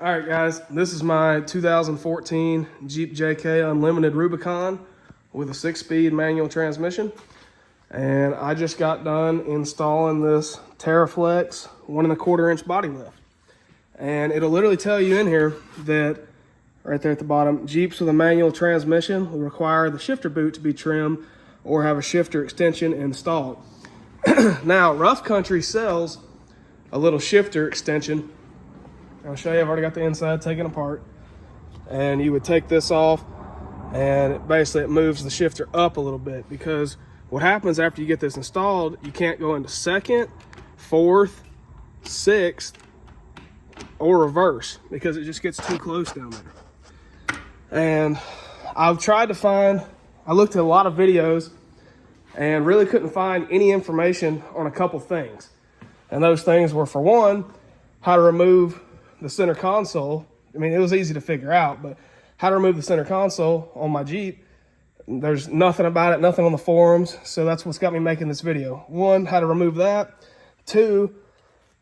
All right, guys, this is my 2014 Jeep JK Unlimited Rubicon with a 6-speed manual transmission. And I just got done installing this TERAFLEX 1.25-inch body lift. And it'll literally tell you in here that right there at the bottom, Jeeps with a manual transmission will require the shifter boot to be trimmed or have a shifter extension installed. Now, Rough Country sells a little shifter extension. I'll show you. I've already got the inside taken apart, and you would take this off, and it moves the shifter up a little bit, because what happens after you get this installed, you can't go into second, fourth, sixth, or reverse, because it just gets too close down there. And I've tried to find, I looked at a lot of videos and really couldn't find any information on a couple things. And those things were, for one, how to remove the center console. I mean, it was easy to figure out, but how to remove the center console on my Jeep, there's nothing about it, nothing on the forums. So that's what's got me making this video. One, how to remove that. Two,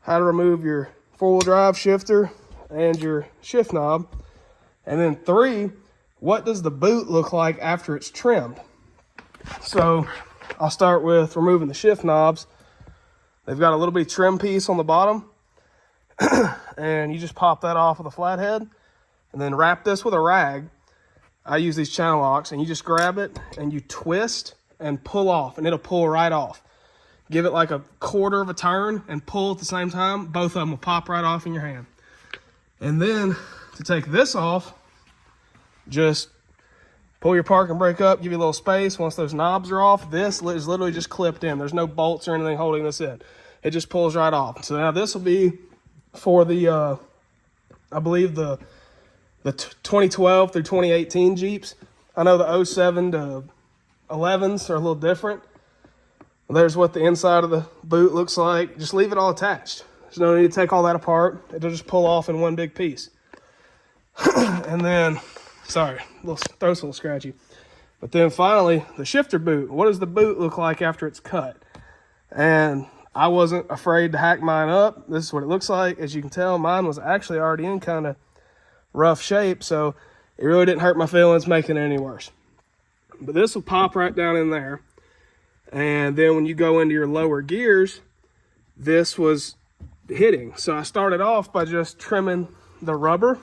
how to remove your four-wheel drive shifter and your shift knob. And then three, what does the boot look like after it's trimmed? So I'll start with removing the shift knobs. They've got a little bitty trim piece on the bottom. And you just pop that off with a flathead and then wrap this with a rag. I use these channel locks, and you just grab it and you twist and pull off, and it'll pull right off. Give it like a quarter of a turn and pull at the same time. Both of them will pop right off in your hand. And then to take this off, just pull your parking brake up, give you a little space. Once those knobs are off, this is literally just clipped in. There's no bolts or anything holding this in. It just pulls right off. So now this will be for the, I believe the 2012 through 2018 Jeeps. I know the 07 to 11s are a little different. There's what the inside of the boot looks like. Just leave it all attached. There's no need to take all that apart. It'll just pull off in one big piece. And then, sorry, throat's a little scratchy. But then finally, the shifter boot. What does the boot look like after it's cut? And I wasn't afraid to hack mine up. This is what it looks like. As you can tell, mine was actually already in kind of rough shape, so it really didn't hurt my feelings making it any worse. But this will pop right down in there. And then when you go into your lower gears, this was hitting. So I started off by just trimming the rubber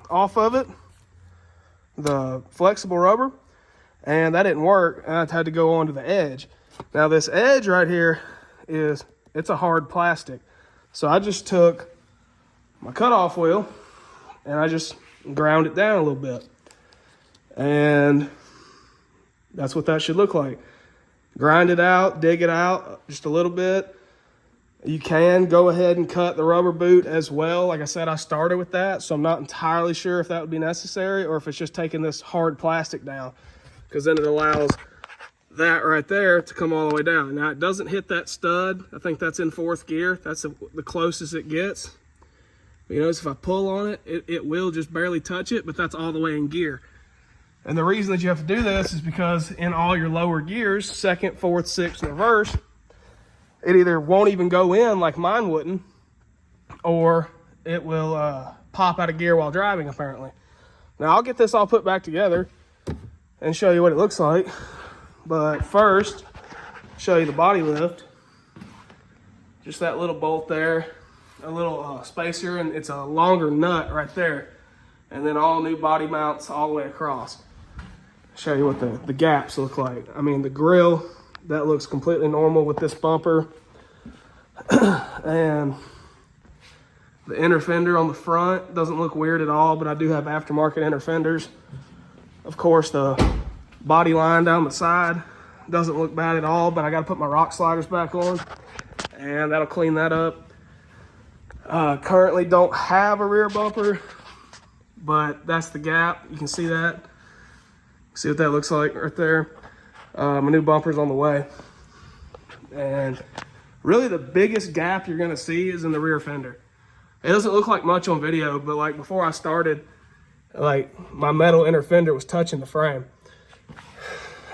off of it, the flexible rubber, and that didn't work. And I had to go onto the edge. Now this edge right here it's a hard plastic. So I just took my cutoff wheel and I just ground it down a little bit. And that's what that should look like. Grind it out, dig it out just a little bit. You can go ahead and cut the rubber boot as well. Like I said, I started with that, so I'm not entirely sure if that would be necessary or if it's just taking this hard plastic down, because then it allows that right there to come all the way down. Now it doesn't hit that stud. I think that's in fourth gear. That's the closest it gets. You notice if I pull on it, it will just barely touch it, but that's all the way in gear. And the reason that you have to do this is because in all your lower gears, second, fourth, sixth, and reverse, it either won't even go in like mine wouldn't, or it will pop out of gear while driving, apparently. Now I'll get this all put back together and show you what it looks like. But first, show you the body lift. Just that little bolt there, a little spacer, and it's a longer nut right there. And then all new body mounts all the way across. Show you what the gaps look like. I mean, the grill, that looks completely normal with this bumper. And the inner fender on the front doesn't look weird at all, but I do have aftermarket inner fenders. Of course, the body line down the side doesn't look bad at all, but I got to put my rock sliders back on, and that'll clean that up. Currently don't have a rear bumper, but that's the gap. You can see that. See what that looks like right there. My new bumper's on the way. And really the biggest gap you're gonna see is in the rear fender. It doesn't look like much on video, but like before I started, like my metal inner fender was touching the frame.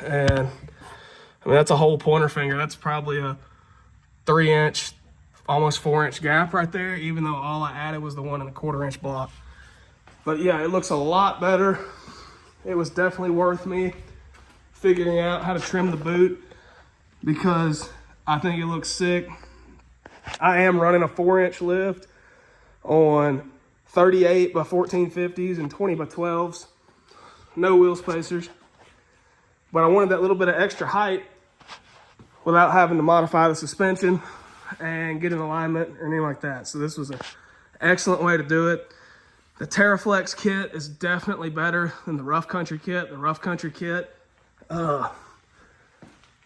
And I mean, that's a whole pointer finger. That's probably a 3-inch, almost 4-inch gap right there, even though all I added was the 1.25-inch block. But yeah, it looks a lot better. It was definitely worth me figuring out how to trim the boot because I think it looks sick. I am running a 4-inch lift on 38 by 1450s and 20 by 12s. No wheel spacers. But I wanted that little bit of extra height without having to modify the suspension and get an alignment or anything like that. So this was an excellent way to do it. The TERAFLEX kit is definitely better than the Rough Country kit. The Rough Country kit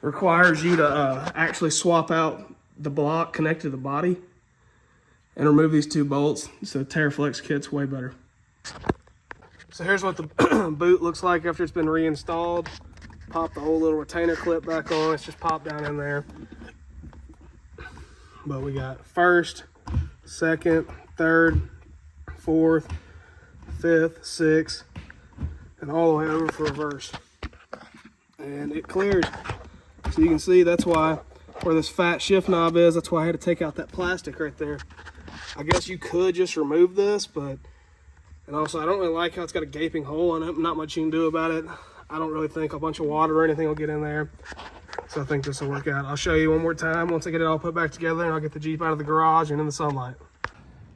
requires you to actually swap out the block connected to the body and remove these 2 bolts. So the TERAFLEX kit's way better. So here's what the boot looks like after it's been reinstalled. Pop the whole little retainer clip back on. It's just popped down in there. But we got 1st, 2nd, 3rd, 4th, 5th, 6th, and all the way over for reverse. And it clears. So you can see that's why where this fat shift knob is, that's why I had to take out that plastic right there. I guess you could just remove this, but, and also I don't really like how it's got a gaping hole in it. Not much you can do about it. I don't really think a bunch of water or anything will get in there. So I think this will work out. I'll show you one more time once I get it all put back together and I'll get the Jeep out of the garage and in the sunlight.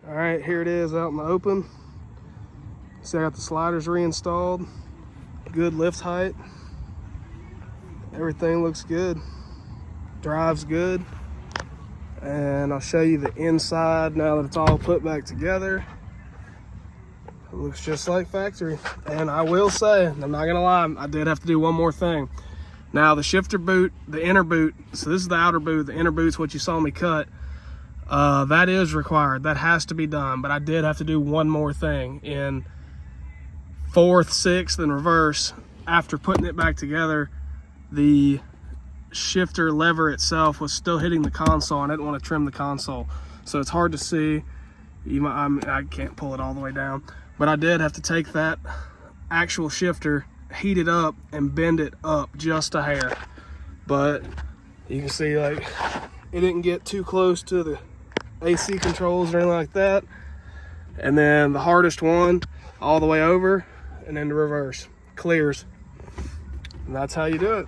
All right, here it is out in the open. See, I got the sliders reinstalled. Good lift height. Everything looks good. Drives good. And I'll show you the inside now that it's all put back together. It looks just like factory. And I will say, I'm not gonna lie, I did have to do one more thing. Now the shifter boot, the inner boot, so this is the outer boot, the inner boot's what you saw me cut. That is required, that has to be done, but I did have to do one more thing. In 4th, 6th, and reverse, after putting it back together, the shifter lever itself was still hitting the console, and I didn't want to trim the console. So it's hard to see. I can't pull it all the way down. But I did have to take that actual shifter, heat it up, and bend it up just a hair. But you can see, like, it didn't get too close to the AC controls or anything like that. And then the hardest one, all the way over, and then the reverse. Clears. And that's how you do it.